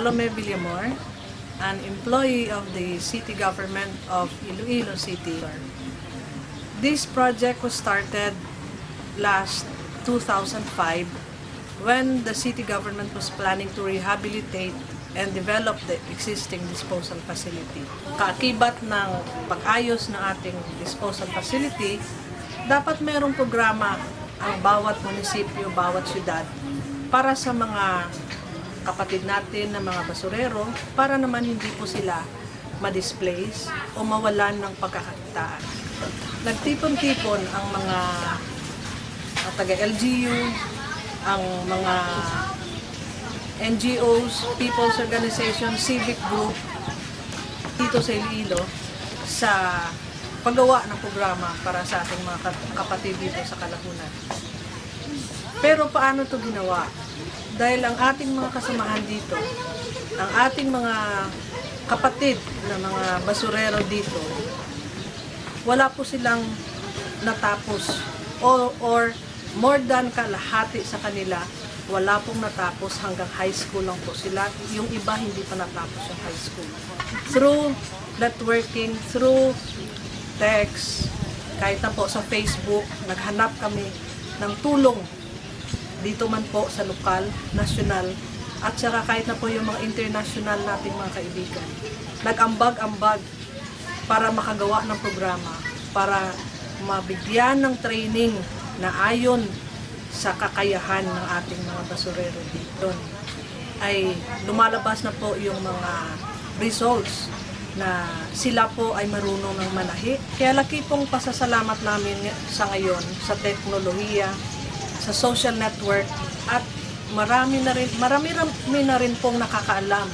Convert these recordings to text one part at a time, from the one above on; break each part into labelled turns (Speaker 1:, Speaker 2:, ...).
Speaker 1: Salome Villamor, an employee of the city government of Iloilo City. This project was started last 2005 when the city government was planning to rehabilitate and develop the existing disposal facility. Kaakibat ng pag-ayos ng ating disposal facility, dapat mayroong programa ang bawat munisipyo, bawat syudad para sa mga kapatid natin na mga basurero para naman hindi po sila ma-displace o mawalan ng pagkakakitaan. Nagtipon-tipon ang mga taga-LGU, ang mga NGOs, people's organization, civic group dito sa Iloilo sa paggawa ng programa para sa ating mga kapatid dito sa Kalahunan. Pero paano ito ginawa? Dahil ang ating mga kasamahan dito, ang ating mga kapatid na mga basurero dito, wala po silang natapos or more than kalahati sa kanila, wala pong natapos, hanggang high school lang po sila. Yung iba hindi pa natapos yung high school. Through networking, through text, kahit na po sa Facebook, naghanap kami ng tulong dito man po sa lokal, nasyonal, at saka kahit na po yung mga international nating mga kaibigan. Nag-ambag-ambag para makagawa ng programa, para mabigyan ng training na ayon sa kakayahan ng ating mga basurero dito. Ay lumalabas na po yung mga results na sila po ay marunong ng manahi. Kaya laki pong pasasalamat namin sa ngayon sa teknolohiya, sa social network, at marami na rin pong nakakaalam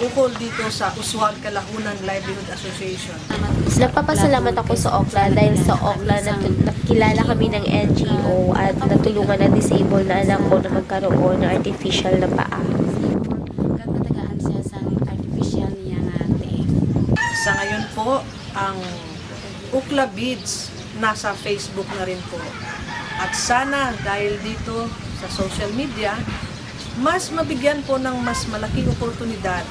Speaker 1: ukol dito sa Uswag Kalahunan Livelihood Association.
Speaker 2: Nagpapasalamat ako sa Okla dahil sa Okla nakilala kami ng NGO at natulungan ng disabled na anak ko na magkaroon ng artificial na paa.
Speaker 3: Kagmatagaan siya sa artificial niya natin.
Speaker 1: Sa ngayon po, ang Ukla Beads nasa Facebook na rin po. At sana dahil dito sa social media, mas mabigyan po ng mas malaking oportunidad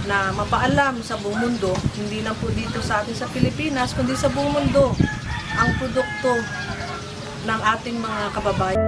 Speaker 1: na mapaalam sa buong mundo, hindi lang po dito sa atin sa Pilipinas, kundi sa buong mundo, ang produkto ng ating mga kababayan.